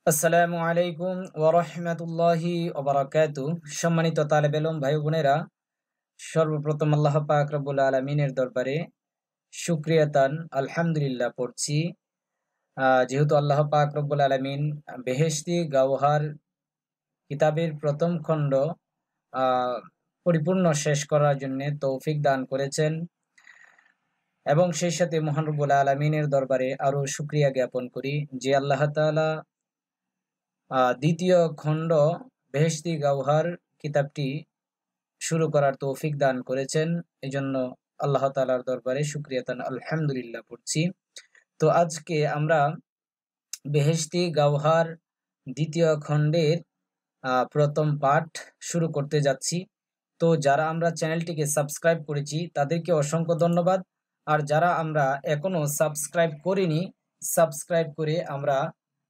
আসসালামু আলাইকুম ওয়া রাহমাতুল্লাহি ওয়া বারাকাতুহু। সম্মানিত তালেবে ইলম ভাই বোনেরা, সর্বপ্রথম আল্লাহ পাক রব্বুল আলামিনের দরবারে শুকরিয়াতান আলহামদুলিল্লাহ পড়ছি। যেহেতু আল্লাহ পাক রব্বুল আলামিন বেহেশতি গাওহার কিতাবের প্রথম খণ্ড আহ, পরিপূর্ণ শেষ করার জন্য তৌফিক দান করেছেন, এবং সেই সাথে মহান রব্বুল আলামিনের দরবারে আরো শুকরিয়া জ্ঞাপন করি যে আল্লাহ তাআলা দ্বিতীয় খণ্ড বেহেশতি গাওহার কিতাবটি শুরু করার তৌফিক দান করেছেন। এই জন্য আল্লাহ তাআলার দরবারে শুকরিয়া তান আলহামদুলিল্লাহ পড়ছি। তো আজকে আমরা বেহেশতি গাওহার দ্বিতীয় খণ্ডের প্রথম পাঠ শুরু করতে যাচ্ছি। তো যারা আমরা চ্যানেলটিকে সাবস্ক্রাইব করেছি তাদেরকে অসংখ্য ধন্যবাদ, আর যারা আমরা এখনো সাবস্ক্রাইব করিনি, সাবস্ক্রাইব করে আমরা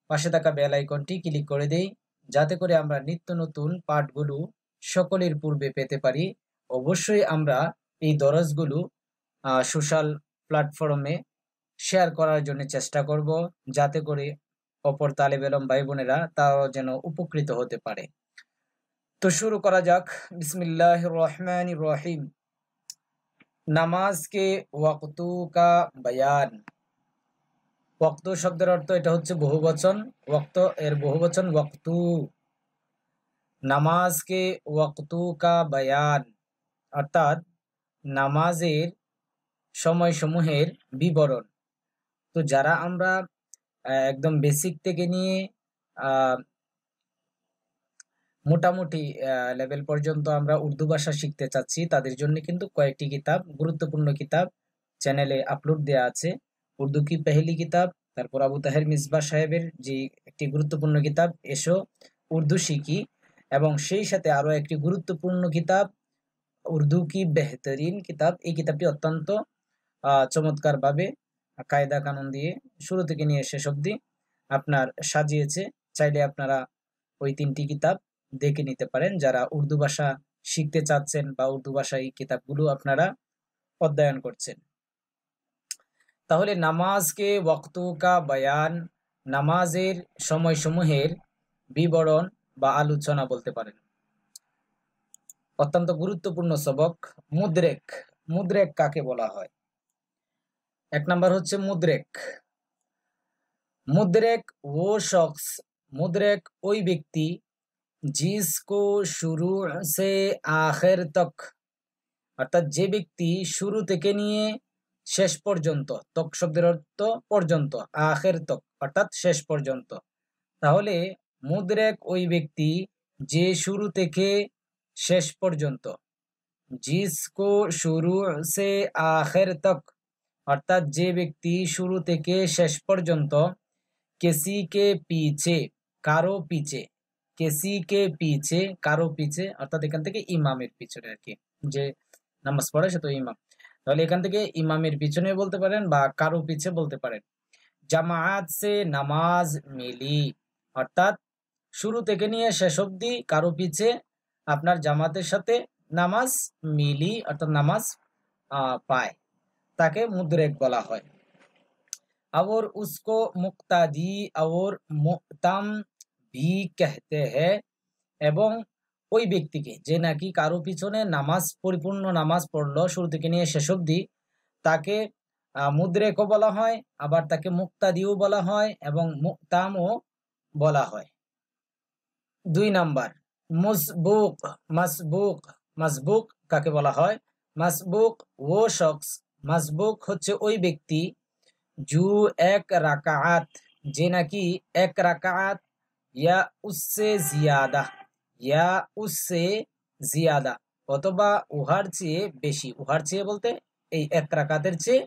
পাশে থাকা বেল আইকনটি ক্লিক করে দেই, যাতে করে আমরা নিত্য নতুন পাঠগুলো সকলের পূর্বে পেতে পারি। অবশ্যই আমরা এই দরজগুলো সোশ্যাল প্ল্যাটফর্মে শেয়ার করার জন্য চেষ্টা করব, যাতে করে অপর তালেব ইলম ভাই বোনেরা তারাও যেন উপকৃত হতে পারে। তো শুরু করা যাক। বিসমিল্লাহির রহমানির রহিম। নামাজ কে ওয়াক্তু কা বয়ান। ওয়াক্ত শব্দের অর্থ এটা হচ্ছে বহুবচন, ওয়াক্ত এর বহুবচন ওয়াক্তু। নামাজ কে ওয়াক্তু কা বয়ান অর্থাৎ নামাজের সময়সমূহের বিবরণ। তো যারা আমরা একদম বেসিক থেকে নিয়ে মোটামুটি লেভেল পর্যন্ত আমরা উর্দু ভাষা শিখতে চাচ্ছি, তাদের জন্য কিন্তু কয়েকটি কিতাব, গুরুত্বপূর্ণ কিতাব চ্যানেলে আপলোড দেয়া আছে। উর্দু কি পেহলি কিতাব, তারপর আবু তাহের মিসবাহ সাহেবের যে একটি গুরুত্বপূর্ণ কিতাব এসো উর্দু শিখি, এবং সেই সাথে আরো একটি গুরুত্বপূর্ণ কিতাব উর্দু কি বেহতরিন কিতাব। এই কিতাবটি অত্যন্ত চমৎকার ভাবে কায়দা কানুন দিয়ে শুরু থেকে নিয়ে শেষ অবধি আপনার সাজিয়েছে। চাইলে আপনারা ওই তিনটি কিতাব দেখে নিতে পারেন যারা উর্দু ভাষা শিখতে চাচ্ছেন বা উর্দু ভাষায় এই কিতাবগুলো আপনারা অধ্যয়ন করছেন। তাহলে নামাজকে ওয়াক্তু কা বয়ান, নামাজের সময়সমূহের বিবরণ বা আলোচনা বলতে পারেন। অত্যন্ত গুরুত্বপূর্ণ সবক। মুদ্রেক। মুদ্রেক কাকে বলা হয়? এক নাম্বার হচ্ছে মুদ্রেক। মুদ্রেক ও শখস, মুদ্রেক ওই ব্যক্তি जिसको শুরু সে আখের তক, অর্থাৎ যে ব্যক্তি শুরু থেকে নিয়ে শেষ পর্যন্ত, তক শব্দের অর্থ পর্যন্ত, আখের তক অর্থাৎ শেষ পর্যন্ত। তাহলে মুদ্রেক ওই ব্যক্তি যে শুরু থেকে শেষ পর্যন্ত, জিসকো শুরু সে আখের তক অর্থাৎ যে ব্যক্তি শুরু থেকে শেষ পর্যন্ত, কেসি কে পিছে কারো পিছে, কেসি কে পিছে কারো পিছে অর্থাৎ এখান থেকে ইমামের পিছনে আর কি, যে নামাজ পড়ে সে তো ইমাম, তাহলে এখান থেকে ইমামের পিছনে বলতে পারেন বা কারো পিছে বলতে পারেন। জামায়াত সে নামাজ মিলি অর্থাৎ শুরু থেকে নিয়ে শেষ অবধি কারো পিছে আপনার জামাতের সাথে নামাজ মিলি অর্থাৎ নামাজ পায়, তাকে মুদ্রেক বলা হয়। और उसको मुक्तादी और मुक्ताम भी कहते हैं। এবং ওই ব্যক্তিকে যে নাকি কারো পিছনে নামাজ পরিপূর্ণ নামাজ পড়লো শুরু থেকে নিয়ে শেষ অবধি, তাকে মুদ্রেকও বলা হয়, আবার তাকে মুক্তাদিও বলা হয় এবং মুক্তামও বলা হয়। 2 নাম্বার মুসবুক। মাসবুক, মাসবুক কাকে বলা হয়? মাসবুক ও শখস, মাসবুক হচ্ছে ওই ব্যক্তি जो एक रकात, जे नाकी एक रकात या उससे जियादा, या उससे जियादा অথবা উহার চেয়ে বেশি, উহার চেয়ে বলতে এই এক রাকাতের চেয়ে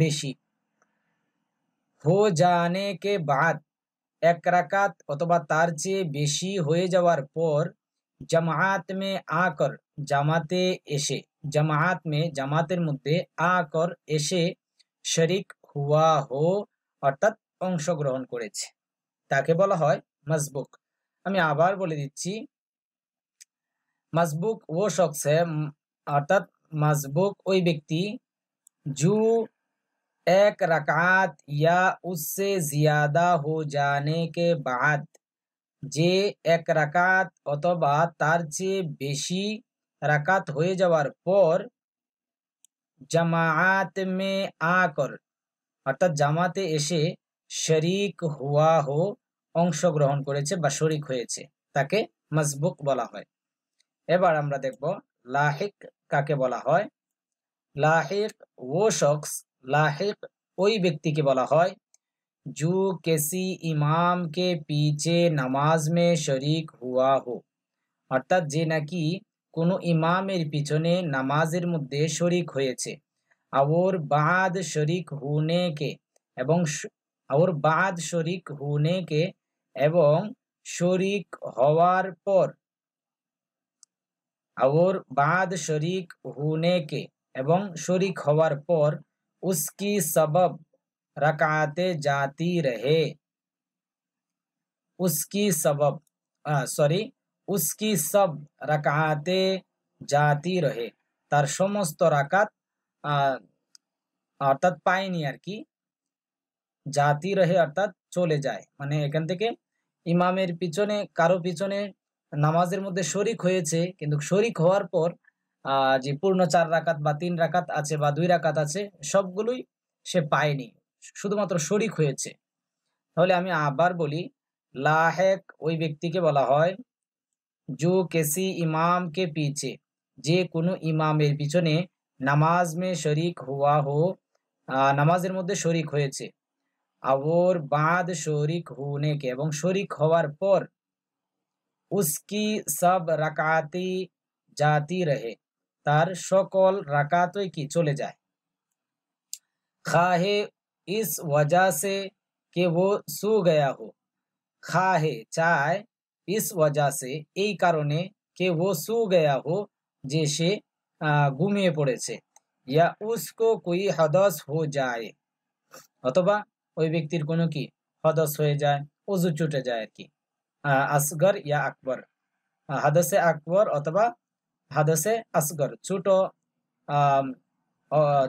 বেশি। हो जाने के बाद, এক রাকাত অথবা তার চেয়ে বেশি হয়ে যাওয়ার পর, জামাত মে আকর, জামাতে এসে, জামাত মে জামাতের মধ্যে, আকর এসে, শরিক হুয়া হো অর্থাৎ অংশগ্রহণ করেছে, তাকে বলা হয় মাসবুক। আমি আবার বলে দিচ্ছি, মাসবুক ও শখস অর্থাৎ মাসবুক ওই ব্যক্তি জু एक रकात या उससे ज्यादा हो जाने के बाद যে এক রাকাত অথবা তার চেয়ে বেশি রাকাত হয়ে যাওয়ার পর জামাআত মে আকর অর্থাৎ জামাতে এসে শরীক হুয়া হো অংশগ্রহণ করেছে বা শরীক হয়েছে তাকে মাসবুক বলা হয়। এবার আমরা দেখব লাহিক কাকে বলা হয়। लाहिक वो शख्स लाहिक ওই ব্যক্তিকে বলা হয় जो किसी इमाम के पीछे नमाज में शरीक हुआ हो অর্থাৎ যে নাকি কোনো ইমামের পিছনে নামাজের মধ্যে শরিক হয়েছে। और बाद शरीक होने के এবং और बाद शरीक होने के এবং শরিক হওয়ার পর और बाद शरीक होने के এবং শরিক হওয়ার পর उसकी सबब रकाते जाती रहे उसकी सबब सॉरी उसकी सब रकाते जाती रहे তার সমস্ত রাকাত অর্থাৎ পায়নি আর কি। জাতি রহে অর্থাৎ চলে যায়, মানে এখান থেকে ইমামের পিছনে কারো পিছনে নামাজের মধ্যে শরিক হয়েছে, কিন্তু শরিক হওয়ার পর যে পূর্ণ 4 রাকাত বা 3 রাকাত আছে বা 2 রাকাত আছে সবগুলোই সে পায়নি, শুধুমাত্র শরিক হয়েছে। তাহলে আমি আবার বলি, লাহেক ওই ব্যক্তিকে বলা হয় जो किसी इमाम के पीछे যে কোনো ইমামের পিছনে নামাজ মে শরিক হুয়া হো নামাজের মধ্যে শরিক হয়েছে। और बाद শরিক होने के এবং শরিক হওয়ার পর उसकी सब रकाती जाती रहे তার সকল রাকাতই কি চলে যায়। खाहे इस वजह से कि वो सो गया हो खाहे चाय इस वजह से এই কারণে कि वो सो गया हो যে সে ঘুমিয়ে পড়েছে। या उसको कोई हदस हो जाए অথবা ওই ব্যক্তির কোনো কি হদস হয়ে যায়, ওযু ছুটে যায় আর কি। আসগর ইয়া আকবর, হাদসে আকবর অথবা হাদসে আসগর,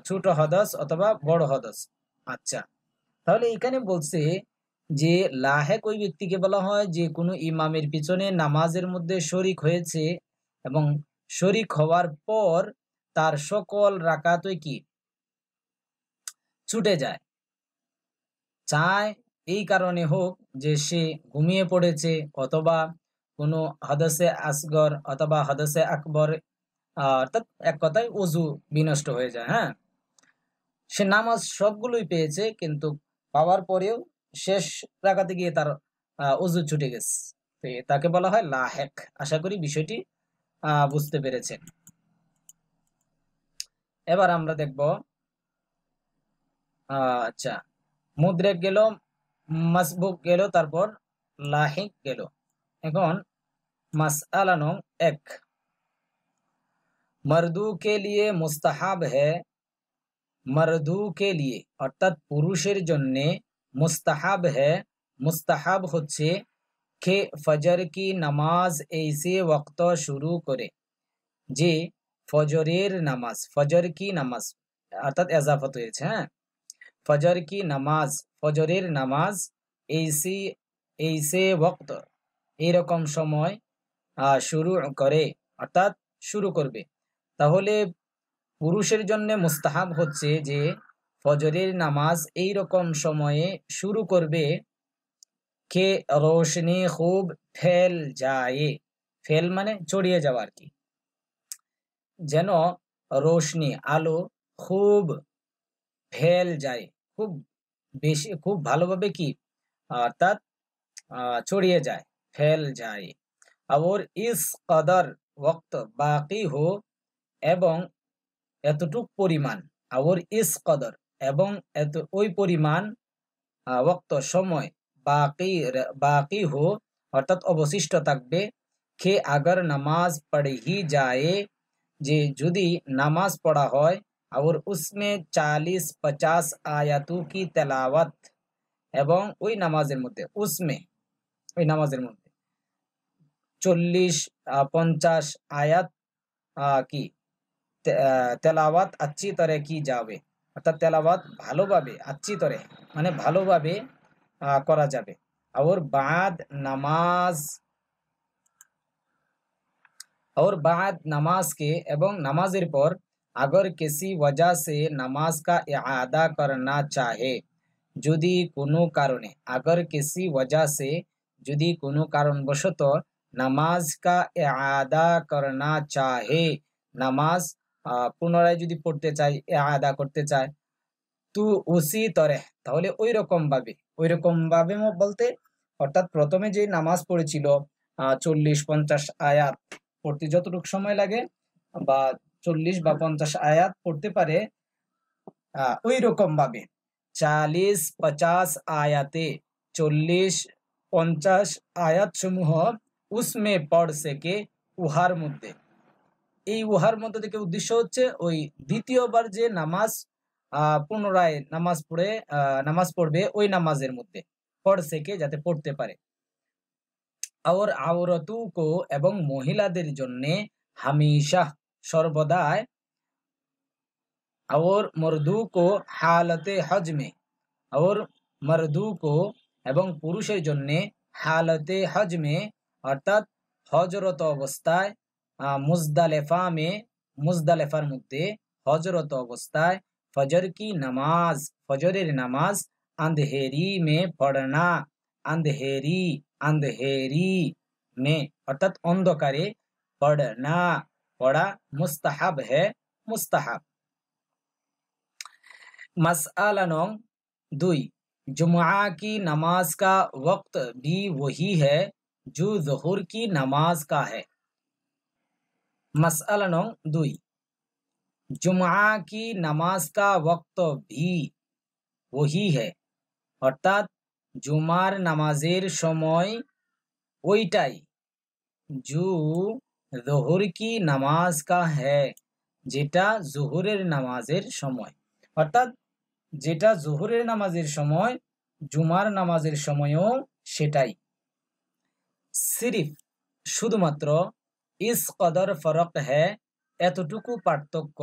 ছোট হদস অথবা বড় হদস। আচ্ছা, তাহলে এখানে বলছে যে লাহেক ওই ব্যক্তিকে বলা হয় যে কোনো ইমামের পিছনে নামাজের মধ্যে শরিক হয়েছে এবং শরিক হওয়ার পর তার সকল রাকাতই কি ছুটে যায়, চায় এই কারণে হোক যে সে ঘুমিয়ে পড়েছে অথবা কোনো হদসে আসগর অথবা হদসে আকবর, অর্থাৎ এক কথায় ওযু বিনষ্ট হয়ে যায়। হ্যাঁ, সে নামাজ সবগুলোই পেয়েছে কিন্তু পাওয়ার পরেও শেষ রাকাতে গিয়ে তার ওযু ছুটে গেছে, তো তাকে বলা হয় লাহেক। আশা করি বিষয়টি বুঝতে পেরেছেন। এবার আমরা দেখব আচ্ছা, মুদ্রেক গেল, মাসবুক গেল, তারপর লাহিক গেল। এখন মাসআলা নং 1, मर्दू के लिए मुस्ताहाब है, मर्दू के लिए অর্থাৎ পুরুষের জন্য মুস্তাহাব है, মুস্তাহাব হচ্ছে কে ফজর কি নামাজ ऐसे वक्त শুরু করে যে ফজরের নামাজ, ফজর কি নামাজ অর্থাৎ এজাফত হয়েছে। হ্যাঁ, ফজর কি নামাজ, ফজরের নামাজ ऐसे वक्त এরকম সময় শুরু করে অর্থাৎ শুরু করবে। তাহলে পুরুষের জন্য মুস্তাহাব হচ্ছে যে ফজরের নামাজ এই রকম সময়ে শুরু করবে কে রোশনি খুব ফেল যায়, ফেল মানে ছড়িয়ে যাওয়া আর কি, যেন রোশনি আলো খুব ফেল যায়, খুব বেশি খুব ভালোভাবে কি অর্থাৎ ছড়িয়ে যায়, ফেল যায়। और इस कदर वक्त बाकी हो এবং এতটুক পরিমাণ, और इस कदर এবং এত ওই পরিমাণ ওয়াক্ত সময় বাকি হো অর্থাৎ অবশিষ্ট থাকবে কে আগর নামাজ পড়ি যায় যে যদি নামাজ পড়া হয় और उसमें 40-50 আয়াতু কি তেলাওয়াত এবং ওই নামাজের মধ্যে ওই নামাজের মধ্যে 40-50 আয়াত কি তেলাওয়াত अच्छी तरह की जावे অর্থাৎ তেলাওয়াত ভালোভাবে अच्छी तरह মানে ভালোভাবে করা যাবে। और बाद नमाज और बाद नमाज के एवं नमाजेर पर अगर किसी वजह से नमाज का इआदा करना चाहे যদি কোনো কারণে अगर किसी वजह से যদি কোনো কারণবশত নামাজ কা ইআদা করনা চাহে নামাজ পুনরায় যদি পড়তে চায় ইআদা করতে চায় তু উসি তরে তাহলে ওই রকম ভাবে বলতে অর্থাৎ প্রথমে যে নামাজ পড়েছিল 40-50 আয়াত পড়তে যতটুকু সময় লাগে বা 40 বা 50 আয়াত পড়তে পারে ওই রকম ভাবে 40-50 আয়াতে 40-50 আয়াত সমূহ উসমে পড় সকে উহার মধ্যে। এই উহার মধ্যে থেকে উদ্দেশ্য হচ্ছে ওই দ্বিতীয়বার যে নামাজ পুনরায় নামাজ পড়বে ওই নামাজের মধ্যে পড় সকে যাতে পড়তে পারে। और আওরাতু কো এবং মহিলাদের জন্য হামেশা সর্বদাই और मर्दू को हालते हज में और मर्दू को এবং পুরুষের জন্য হালতে হজ মে অর্থাৎ হজরত অবস্থায় মুজদালেফার মধ্যে হজরত অবস্থায় ফজরের নামাজ अंधेरी में पढ़ना अंधेरी में অর্থাৎ অন্ধকারে পড়া मुस्ताहब है मुस्ताहब। मसअला नंग 2 जुमा की नमाज का वक्त भी वही है जो ज़ुहर की नमाज का है। मसअला नंग 2 जुमा की नमाज का वक्त भी वही है অর্থাৎ জুমার নামাজের সময় ওইটাই जो ज़ुहर की नमाज का है যেটা জোহরের নামাজের সময় অর্থাৎ যেটা জোহরের নামাজের সময় জুমার নামাজের সময়ও সেটাই। সিরিফ শুধুমাত্র ইস কদর ফরক হ্যায় এতটুকু পার্থক্য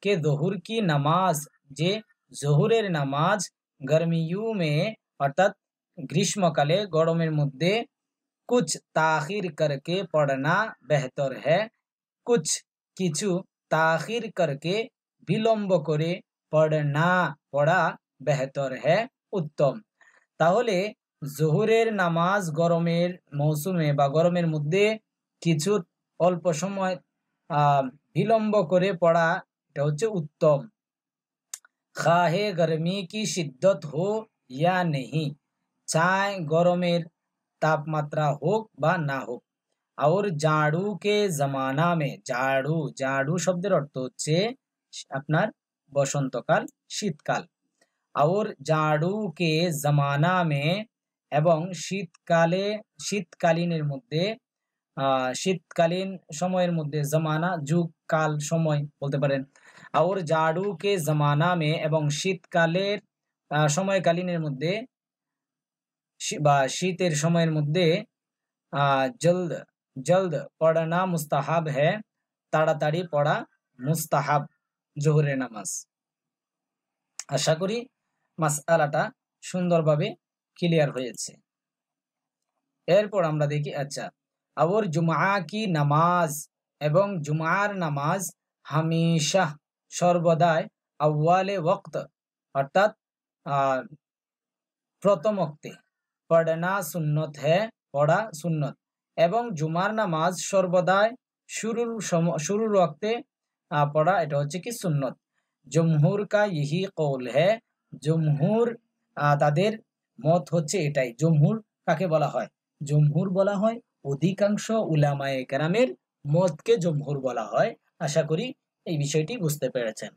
কে জোহর কি নামাজ যে জোহরের নামাজ गर्मियों में অর্থাৎ গ্রীষ্মকালে গরমের মধ্যে कुछ ताखिर करके पढ़ना बेहतर है कुछ কিছু ताखिर करके বিলম্ব করে পড়া বেহতর হ্যাঁ উত্তম। তাহলে জোহরের নামাজ গরমের মৌসুমে বা গরমের মধ্যে কিছু অল্প সময় বিলম্ব করে পড়া এটা হচ্ছে উত্তম। খাহে গরমি কি শিদ্দত হো या नहीं চায় গরমের তাপমাত্রা হোক বা না হোক। और झाड़ू के जमाना में झाड़ू শব্দের অর্থ হচ্ছে আপনার বসন্তকাল শীতকাল। और झाड़ू के जमाना में এবং শীতকালীনের মধ্যে শীতকালীন সময়ের মধ্যে জমানা যুগ কাল সময় বলতে পারেন। और झाड़ू के जमाना में এবং শীতকালের সময়কালীনের মধ্যে বা শীতের সময়ের মধ্যে जल्द पढ़ना मुस्ताहब है তাড়াতাড়ি পড়া মুস্তাহাব জোহরের নামাজ। আশা করি মাসআলাটা সুন্দরভাবে ক্লিয়ার হয়েছে। এরপর আমরা দেখি আচ্ছা और जुमा की नमाज এবং জুমার নামাজ হামেশা সর্বদাই আউয়ালে ওয়াক্ত অর্থাৎ প্রথম ওয়াক্তে পড়না সুন্নত হ্যায় পড়া সুন্নত এবং জুমার নামাজ সর্বদাই শুরুর ওয়াক্তে পড়া এটা হচ্ছে কি সুন্নত। জমহুর কা ইহি কৌল হ্যায় জমহুর তাদের মত হচ্ছে এটাই। জমহুর কাকে বলা হয়? জমহুর বলা হয় অধিকাংশ উলামায়ে কেরামের মতকে জমহুর বলা হয়। আশা করি এই বিষয়টি বুঝতে পেরেছেন।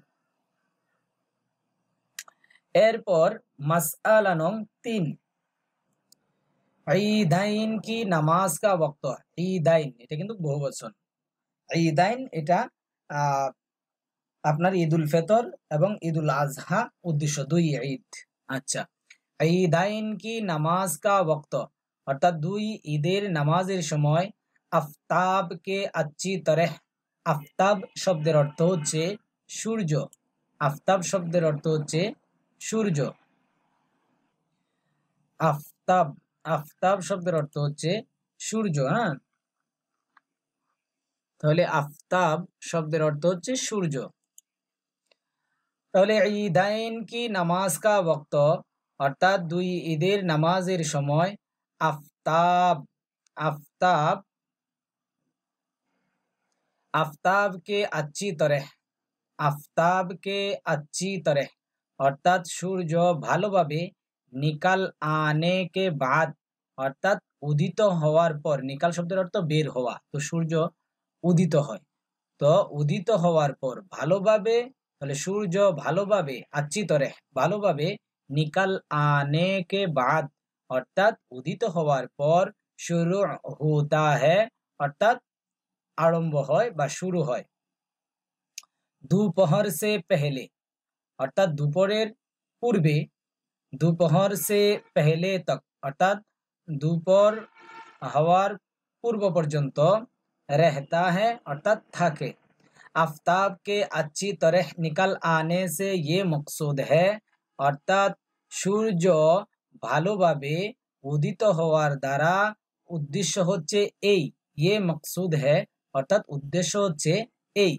এরপর মাসআলা নং 3 ঈদাইন কি নামাজ কা ওয়াক্ত। ঈদাইন এটা কিন্তু বহুবচন। ঈদাইন এটা আপনার ঈদুল ফিতর এবং ঈদুল আজহা উদ্দেশ্য দুই ঈদ। আচ্ছা ঈদাইন কি নামাজ কা ওয়াক্ত অর্থাৎ দুই ঈদের নামাজের সময় আফতাব কে আচ্ছি তরহ আফতাব শব্দের অর্থ হচ্ছে সূর্য। আফতাব শব্দের অর্থ হচ্ছে সূর্য। আফতাব, আফতাব শব্দের অর্থ হচ্ছে সূর্য। হ্যাঁ, তাহলে আফতাব শব্দের অর্থ হচ্ছে সূর্য। তাহলে ঈদাইন কি নামাজ কা ওয়াক্ত, অর্থাৎ দুই ঈদের নামাজের সময় আফতাব, আফতাব, আফতাব কে अच्छी तरह, আফতাব কে अच्छी तरह অর্থাৎ সূর্য ভালোভাবে নিকাল আনে কে বাদ, অর্থাৎ উদিত হওয়ার পর, নিকাল শব্দের অর্থ বের হওয়া, তো সূর্য উদিত হয়, তো উদিত হওয়ার পর ভালোভাবে, তাহলে সূর্য ভালোভাবে अच्छी तरह ভালোভাবে নিকাল আনে কে বাদ অর্থাৎ উদিত হওয়ার পর শুরু হোতা হ্যায় অর্থাৎ আরম্ভ হয় বা শুরু হয়। দুপহর সে পেহলে অর্থাৎ দুপুরের পূর্বে, দুপহর সে পেহলে তক অর্থাৎ দুপুর হওয়ার পূর্ব পর্যন্ত, रहता है অর্থাৎ থাকে। আফতাব কে अच्छी तरह निकल आने से ये मकसूद है অর্থাৎ সূর্য ভালোভাবে উদিত হওয়ার দ্বারা উদ্দেশ্য হচ্ছে এই, ये मकसूद है অর্থাৎ উদ্দেশ্য হচ্ছে এই,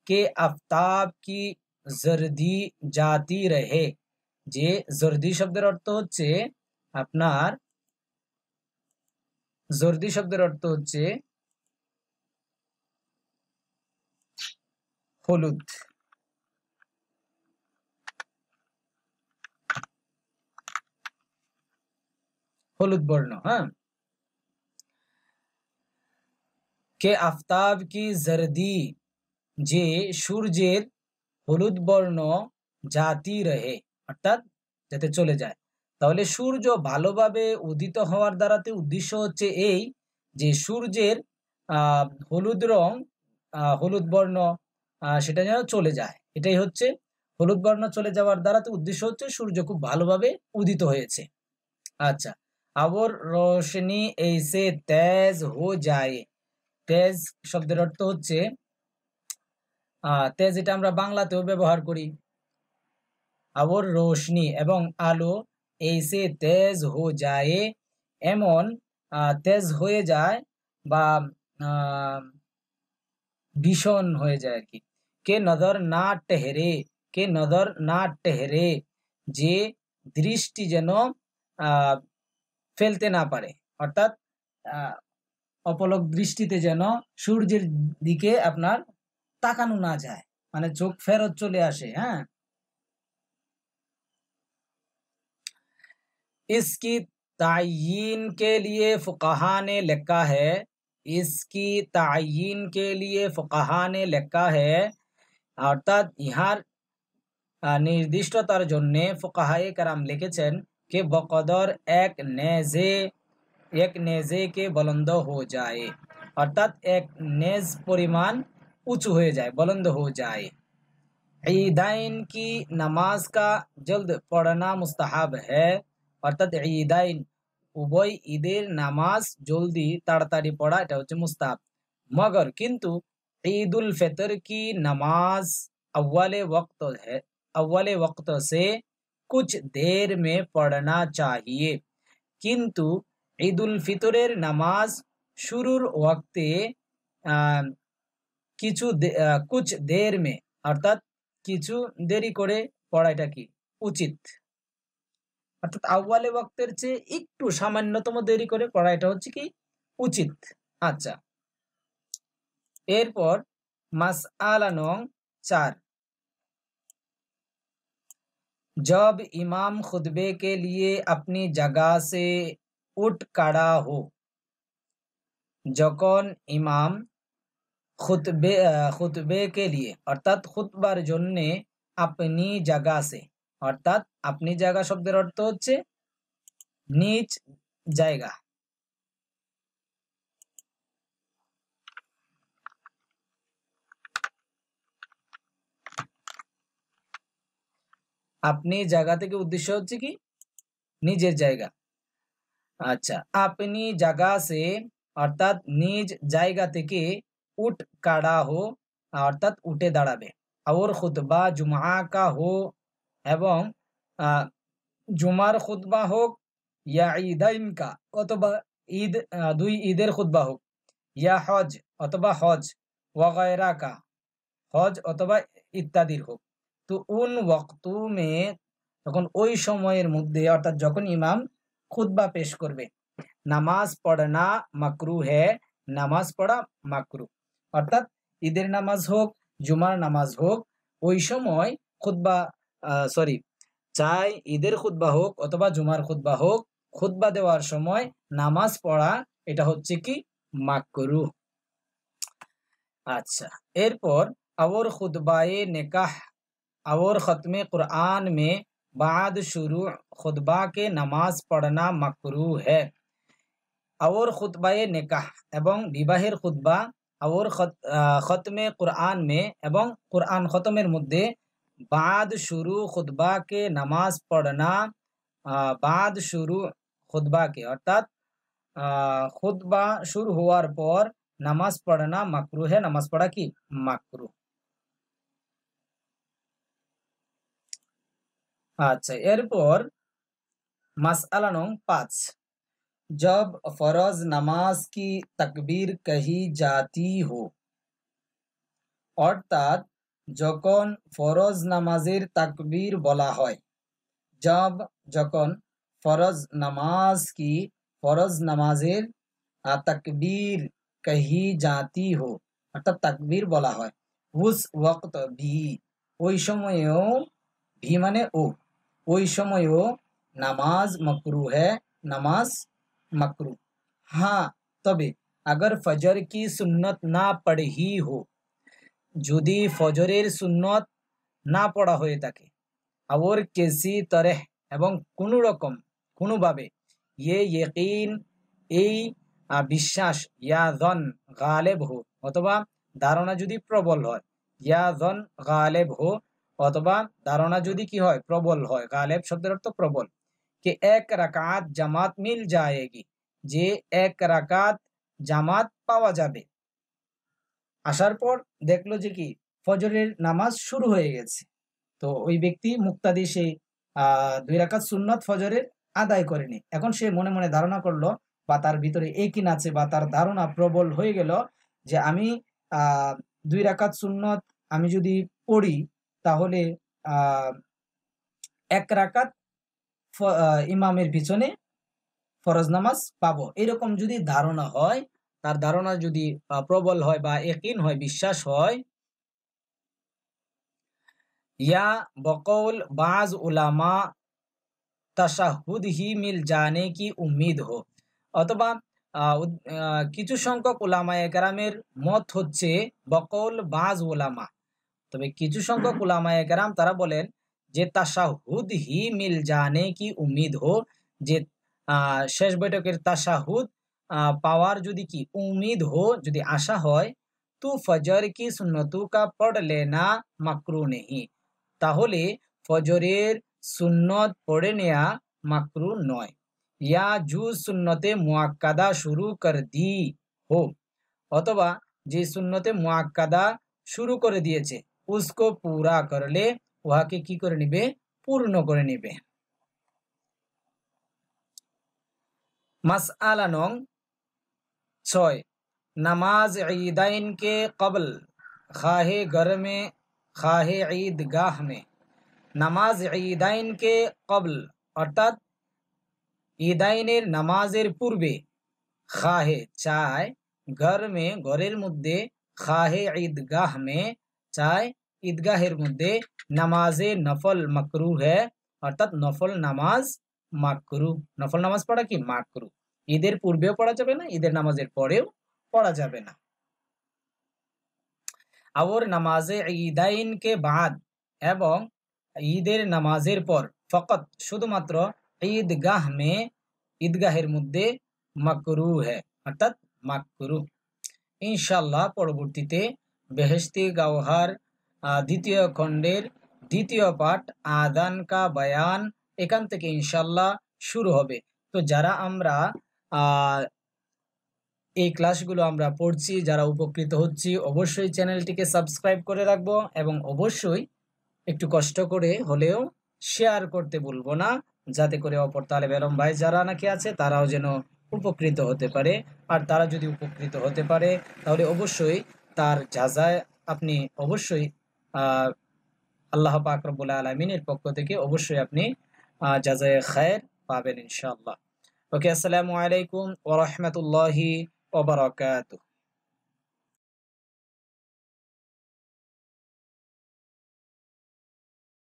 কে আফতাব কি জর্দি জাতি রহে, যে জর্দি শব্দের অর্থ হচ্ছে আপনার, জর্দি শব্দের অর্থ হচ্ছে হলুদ, হলুদ বর্ণ। হ্যাঁ, কে আফতাব কি জর্দি, যে সূর্যের হলুদ বর্ণ জাতি রহে অর্থাৎ যাতে চলে যায়। তাহলে সূর্য ভালোভাবে উদিত হওয়ার দ্বারাতে উদ্দেশ্য হচ্ছে এই যে সূর্যের হলুদ রং, হলুদ বর্ণ সেটা যেন চলে যায়, এটাই হচ্ছে হলুদ বর্ণ চলে যাওয়ার দ্বারাতে উদ্দেশ্য হচ্ছে সূর্য খুব ভালোভাবে উদিত হয়েছে। আচ্ছা, আবর রোশনি এইসে তেজ হো যায়, তেজ শব্দের অর্থ হচ্ছে তেজ, এটা আমরা বাংলাতেও ব্যবহার করি। আবর রোশনি এবং আলো, এইসে তেজ হো যায় এমন তেজ হয়ে যায় বা ভীষণ হয়ে যায় আর কি। কে নজর না টেহরে, কে নজর না টেহরে যে দৃষ্টি যেন ফেলতে না পারে অর্থাৎ অপলক দৃষ্টিতে যেন সূর্যের দিকে আপনার তাকানো না যায়, মানে চোখ ফেরত চলে আসে। হ্যাঁ, इसकी तायीन के लिए फुकाहा ने लिखा है, इसकी तायीन के लिए फुकाहा ने लिखा है অর্থাৎ ইহার নির্দিষ্টতার জন্য ফুকাহায়ে কেরাম লিখেছেন কে বকদর এক নেজে কে বুলন্দ হো যায় অর্থাৎ এক নেজ পরিমাণ উঁচু হয়ে যায়, বুলন্দ হো যায়। ঈদাইন কি নামাজ কা জলদ পড়না মুস্তাহাব है অর্থাৎ ঈদাইন উভয় ঈদের নামাজ জলদি তাড়াতাড়ি পড়া এটা হচ্ছে মুস্তাহাব, মগর কিন্তু ঈদুল ফিতর কি নামাজ अव्वल वक्त से कुछ देर में पढ़ना चाहिए, কিন্তু ঈদুল ফিতরের নামাজ শুরুর ওয়াক্তে কুছ দের মে অর্থাৎ কিছু দেরি করে পড়াটা কি উচিত, অর্থাৎ আউয়ালে ওয়াক্তের চেয়ে একটু সামান্যতম দেরি করে পড়াটা হচ্ছে কি উচিত। আচ্ছা, এরপর মাসআলা নং 4, जब इमाम खुतबे के लिए अपनी जगह से उठ खड़ा हो, যখন ইমাম খুতবে के लिए অর্থাৎ খুতবার জন্য আপনি জায়গা সে অর্থাৎ আপনি জায়গা শব্দের অর্থ হচ্ছে নিজ জায়গা, আপনি জায়গা থেকে উদ্দেশ্য হচ্ছে কি নিজের জায়গা। আচ্ছা, আপনি জায়গা সে অর্থাৎ নিজ জায়গা থেকে উঠ কাড়া হো অর্থাৎ উঠে দাঁড়াবে, और खुतबा जुमा का हो एवं जुमार खुतबा হোক या ঈদাইন का অথবা ঈদ দুই ঈদের খুতবা হোক या হজ অথবা হজ वगैरह का হজ অথবা ইত্যাদির হোক তো উন ওয়াক্তু মে তখন ওই সময়ের মধ্যে অর্থাৎ যখন ইমাম খুতবা পেশ করবে নামাজ পড়না মাকরু হ্যায় নামাজ পড়া মাকরু অর্থাৎ ঈদের নামাজ হোক জুমার নামাজ হোক ওই সময় খুতবা চাই ঈদের খুতবা হোক অথবা জুমার খুতবা হোক খুতবা দেওয়ার সময় নামাজ পড়া এটা হচ্ছে কি মাকরু। আচ্ছা, এরপর और खुतबाए निकाह और ख़त्म कुरान में बाद शुरू खुतबा के नमाज पढ़ना मकरू है। और खुतबाए निकाह एवं विवाहेर खुतबा और ख़त्म कुरान में एवं कुरान खत्मेर मध्य बाद शुरू खुतबा के नमाज पढ़ना बाद शुरू खुतबा के अर्थात खुतबा शुरू होवार पर नामाज पढ़ना माकरू है, नामाज पढ़ा की माकरू। अच्छा, एरपर मसला नंग 5 जब फरज नमाज की तकबीर कही जाती हो अर्थात যখন ফরজ নামাজের তাকবীর বলা হয় जब যখন फरज नमाज की फरज नमाजेर तकबीर कही जाती हो अर्थात तकबीर बोला है उस वक्त भी ওই সময়ও भी माने ओ ওই সময়ও नमाज मकरू है, नमाज मकरू। हाँ तबे अगर फजर की सुन्नत ना पढ़ी हो যদি ফজরের সুন্নত না পড়া হয়ে থাকে और किसी तरह এবং কোনো রকম কোনোভাবে ये यकीन এই বিশ্বাস या জন গালেব हो অথবা ধারণা যদি প্রবল হয় या জন গালেব हो অথবা ধারণা যদি কি হয় প্রবল হয় গালেব শব্দের অর্থ প্রবল कि एक রাকাত জামাত মিল जाएगी যে এক রাকাত জামাত পাওয়া যাবে আসার পর দেখলো যে কি ফজরের নামাজ শুরু হয়ে গেছে তো ওই ব্যক্তি মুক্তাদি সেই 2 রাকাত সুন্নত ফজরের আদায় করেনি এখন সে মনে মনে ধারণা করলো বা তার ভিতরে একই আছে বা তার ধারণা প্রবল হয়ে গেল যে আমি 2 রাকাত সুন্নত আমি যদি পড়ি তাহলে 1 রাকাত ইমামের পিছনে ফরজ নামাজ পাবো এরকম যদি ধারণা হয় তার ধারণা যদি প্রবল হয় বা ইয়াকিন হয় বিশ্বাস হয় या बकौल बाज उलामा तशाहुद ही मिल जाने की उम्मीद हो অথবা কিছু সংখ্যক উলামায়ে কেরামের মত হচ্ছে বকৌল বাজ উলামা তবে কিছু সংখ্যক উলামায়ে কেরাম তারা বলেন যে তাশাহুদ হি মিল জানে কি উম্মিদ হো যে শেষ বৈঠকের তাশাহুদ पावर যদি কি उम्मीद हो যদি आशा হয় तो फजर की सुन्नतों का पढ़ लेना मकरू नहीं তাহলে ফজরের সুন্নত পড়ে নেয়া মাকরু নয় या जो सुन्नते मुआक्कादा शुरू कर दी हो অথবা যে সুন্নতে মুআক্কাদা শুরু করে দিয়েছে उसको पूरा করলে উহাকে কি করে নেবে পূর্ণ করে নেবে। मसआला नंग 6 नमाज ईदाइन के कबल खाहे घर में खाहे ईदगाह में नमाज ईदाइन के कबल अर्थात ईदाइनेर नमाजेर पूर्वे खाहे चाय घर में घरेर मध्य खाहे ईदगाह में चाय ईदगाहेर मध्य नमाजे नफल मकरू है अर्थात नफल नमाज মাকরু নফল নামাজ পড়া কি মাকরু ঈদের পূর্বেও পড়া যাবে না ঈদের নামাজের পরেও পড়া যাবে না। और नमाजे ईदाइन के बाद এবং ঈদের নামাজের পর ফকত শুধুমাত্র ঈদগাহ মে ঈদগাহের মধ্যে মাকরু है অর্থাৎ মাকরু। ইনশাআল্লাহ পরবর্তীতে বেহেশতি গাওহার দ্বিতীয় খণ্ডের দ্বিতীয় পাঠ আযান কা বয়ান এখান থেকে ইনশাআল্লাহ শুরু হবে। তো যারা আমরা এই ক্লাসগুলো আমরা পড়ছি, যারা উপকৃত হচ্ছি, অবশ্যই চ্যানেলটিকে সাবস্ক্রাইব করে রাখবো এবং অবশ্যই একটু কষ্ট করে হলেও শেয়ার করতে ভুলবো না, যাতে করে অপর তালেব ইলম ভাই যারা নাকি আছে তারাও যেন উপকৃত হতে পারে। আর তারা যদি উপকৃত হতে পারে তাহলে অবশ্যই তার জাযায় আপনি অবশ্যই আহ আল্লাহ পাক রব্বুল আলামিনের পক্ষ থেকে অবশ্যই আপনি জাযায়ে খায়ের পাবেন ইনশাআল্লাহ। ওকে, আসসালামু আলাইকুম ওয়া রাহমাতুল্লাহি ওয়া বারাকাতুহু।